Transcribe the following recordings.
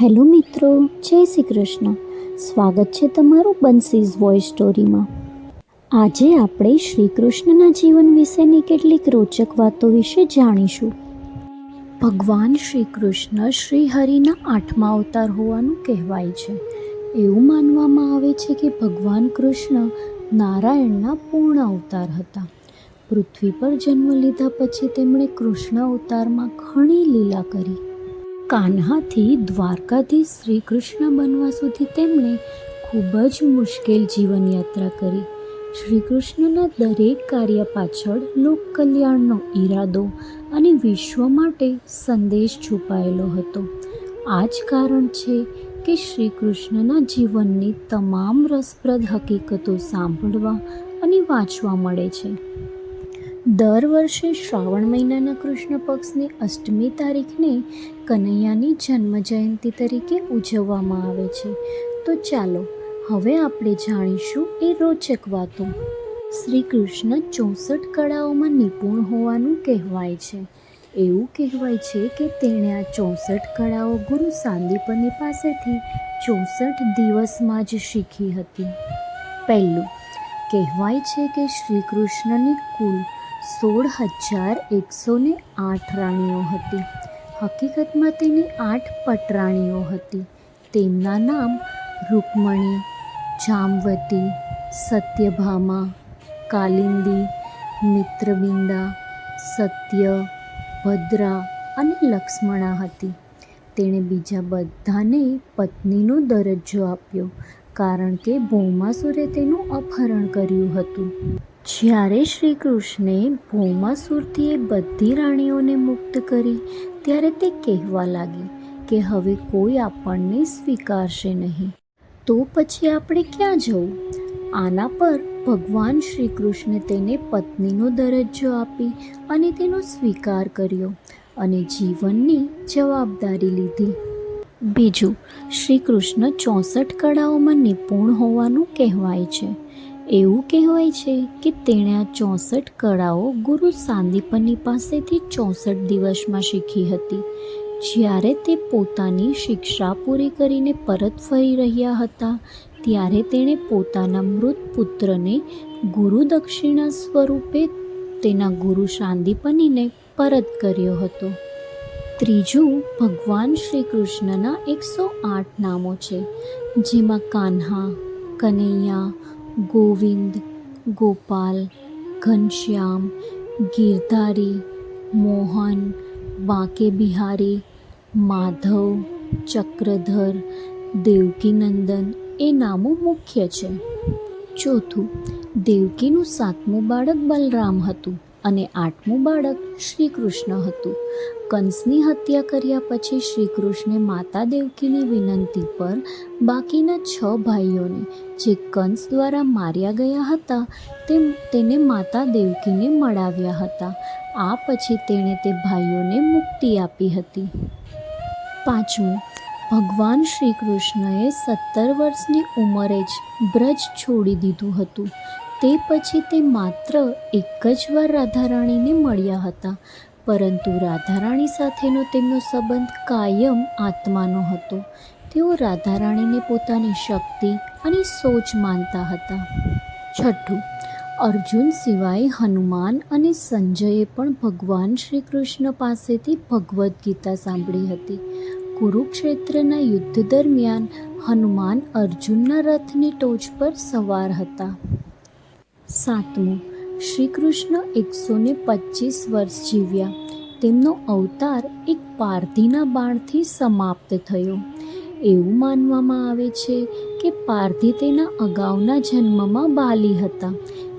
Hello મિત્રો, જય શ્રી કૃષ્ણ. સ્વાગત છે તમારું બંસીઝ વોઇસ સ્ટોરીમાં. આજે આપણે શ્રી કૃષ્ણના જીવન વિશેની કેટલીક રોચક વાતો વિશે જાણીશું. ભગવાન શ્રી કૃષ્ણ શ્રી હરિના 8મા અવતાર હોવાનું કહેવાય છે. એવું માનવામાં આવે છે કે ભગવાન કૃષ્ણ નારાયણના પૂર્ણ અવતાર હતા. પૃથ્વી પર જન્મ લીધા પછી તેમણે કૃષ્ણ અવતારમાં ઘણી લીલા કરી. કાન્હાથી દ્વારકાધીશ શ્રી કૃષ્ણ બનવા સુધી તેમણે ખૂબ જ મુશ્કેલ જીવનયાત્રા કરી. શ્રી કૃષ્ણના દરેક કાર્ય પાછળ લોક કલ્યાણનો ઈરાદો અને વિશ્વ માટે સંદેશ છુપાયેલો હતો. આ જ કારણ છે કે શ્રી કૃષ્ણના જીવનની તમામ રસપ્રદ હકીકતો સાંભળવા અને વાંચવા મળે છે. દર વર્ષે શ્રાવણ મહિનાના કૃષ્ણ પક્ષની અષ્ટમી તારીખને કનૈયાની જન્મ જયંતિ તરીકે ઉજવવામાં આવે છે. તો ચાલો હવે આપણે જાણીશું એ રોચક વાતો. શ્રી કૃષ્ણ 64 કળાઓમાં નિપુણ હોવાનું કહેવાય છે. એવું કહેવાય છે કે તેણે આ 64 કળાઓ ગુરુ સાંદીપની પાસેથી 64 દિવસમાં જ શીખી હતી. પહેલું, કહેવાય છે કે શ્રી કૃષ્ણની કુલ 16,108 રાણીઓ હતી. હકીકતમાં તેની 8 પટરાણીઓ હતી. તેમના નામ રૂકમણી, જામવતી, સત્યભામા, કાલિંદી, મિત્રબિંદા, સત્ય, ભદ્રા અને લક્ષ્મણા હતી. તેણે બીજા બધાને પત્નીનો દરજ્જો આપ્યો કારણ કે ભૌમાસુરે તેનું અપહરણ કર્યું હતું. જ્યારે શ્રી કૃષ્ણે ભૌમાસુરથી એ બધી રાણીઓને મુક્ત કરી ત્યારે તે કહેવા લાગી કે હવે કોઈ આપણને સ્વીકારશે નહીં, તો પછી આપણે ક્યાં જવું? આના પર ભગવાન શ્રી કૃષ્ણે તેને પત્નીનો દરજ્જો આપી અને તેનો સ્વીકાર કર્યો અને જીવનની જવાબદારી લીધી. બીજું, શ્રી કૃષ્ણ 64 કળાઓમાં નિપુણ હોવાનું કહેવાય છે. એવું કહેવાય છે કે તેણે આ 64 કળાઓ ગુરુ સાંદીપની પાસેથી 64 દિવસમાં શીખી હતી. જ્યારે તે પોતાની શિક્ષા પૂરી કરીને પરત ફરી રહ્યા હતા ત્યારે તેણે પોતાના મૃત પુત્રને ગુરુ દક્ષિણા સ્વરૂપે તેના ગુરુ સાંદીપનીને પરત કર્યો હતો. ત્રીજું, ભગવાન શ્રી કૃષ્ણના 108 નામો છે, જેમાં કાન્હા, કનૈયા, ગોવિંદ, ગોપાલ, ઘનશ્યામ, ગિરધારી, મોહન, બાંકે બિહારી, માધવ, ચક્રધર, દેવકીનંદન એ નામો મુખ્ય છે. ચોથું, દેવકીનું 7મું બાળક બલરામ હતું અને 8મું બાળક શ્રી કૃષ્ણ હતું. કંસની હત્યા કર્યા પછી શ્રી કૃષ્ણે માતા દેવકીની વિનંતી પર બાકીના 6 ભાઈઓને જે કંસ દ્વારા માર્યા ગયા હતા તેને માતા દેવકીને મળાવ્યા હતા. આ પછી તેણે તે ભાઈઓને મુક્તિ આપી હતી. 5મું, ભગવાન શ્રી કૃષ્ણએ 17 વર્ષની ઉંમરે જ બ્રજ છોડી દીધું હતું. તે પછી તે માત્ર એક જ વાર રાધારાણીને મળ્યા હતા, પરંતુ રાધારાણી સાથેનો તેમનો સંબંધ કાયમ આત્માનો હતો. તેઓ રાધારાણીને પોતાની શક્તિ અને સોચ માનતા હતા. 6, અર્જુન સિવાય હનુમાન અને સંજયે પણ ભગવાન શ્રી કૃષ્ણ પાસેથી ભગવદ્ ગીતા સાંભળી હતી. કુરુક્ષેત્રના યુદ્ધ દરમિયાન હનુમાન અર્જુનના રથની ટોચ પર સવાર હતા. 7મું, શ્રી કૃષ્ણ 125 વર્ષ જીવ્યા. તેમનો અવતાર એક પારધીના બાણથી સમાપ્ત થયો. એવું માનવામાં આવે છે કે પારધી તેના અગાઉના જન્મમાં બાલી હતા.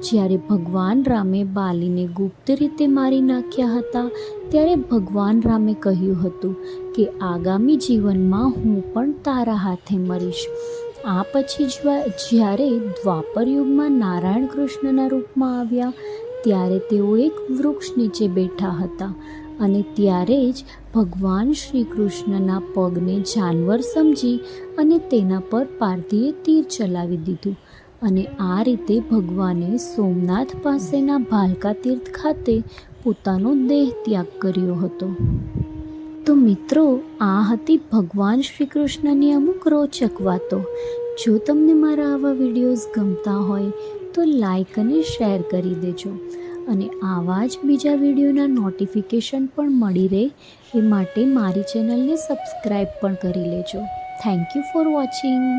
જ્યારે ભગવાન રામે બાલીને ગુપ્ત રીતે મારી નાખ્યા હતા ત્યારે ભગવાન રામે કહ્યું હતું કે આગામી જીવનમાં હું પણ તારા હાથે મરીશ. આ પછી જ્યારે દ્વાપર યુગમાં નારાયણ કૃષ્ણના રૂપમાં આવ્યા ત્યારે તેઓ એક વૃક્ષ નીચે બેઠા હતા અને ત્યારે જ ભગવાન શ્રી કૃષ્ણના પગને જાનવર સમજી અને તેના પર પારધીએ તીર ચલાવી દીધું અને આ રીતે ભગવાને સોમનાથ પાસેના ભાલકા તીર્થ ખાતે પોતાનો દેહ ત્યાગ કર્યો હતો. તો મિત્રો, આ હતી ભગવાન શ્રી કૃષ્ણની અમુક રોચક વાતો. જો તમને મારા આવા વિડીયોઝ ગમતા હોય તો લાઈક અને શેર કરી દેજો, અને આવા જ બીજા વિડીયોના નોટિફિકેશન પણ મળી રહે એ માટે મારી ચેનલને સબસ્ક્રાઈબ પણ કરી લેજો. Thank you for watching.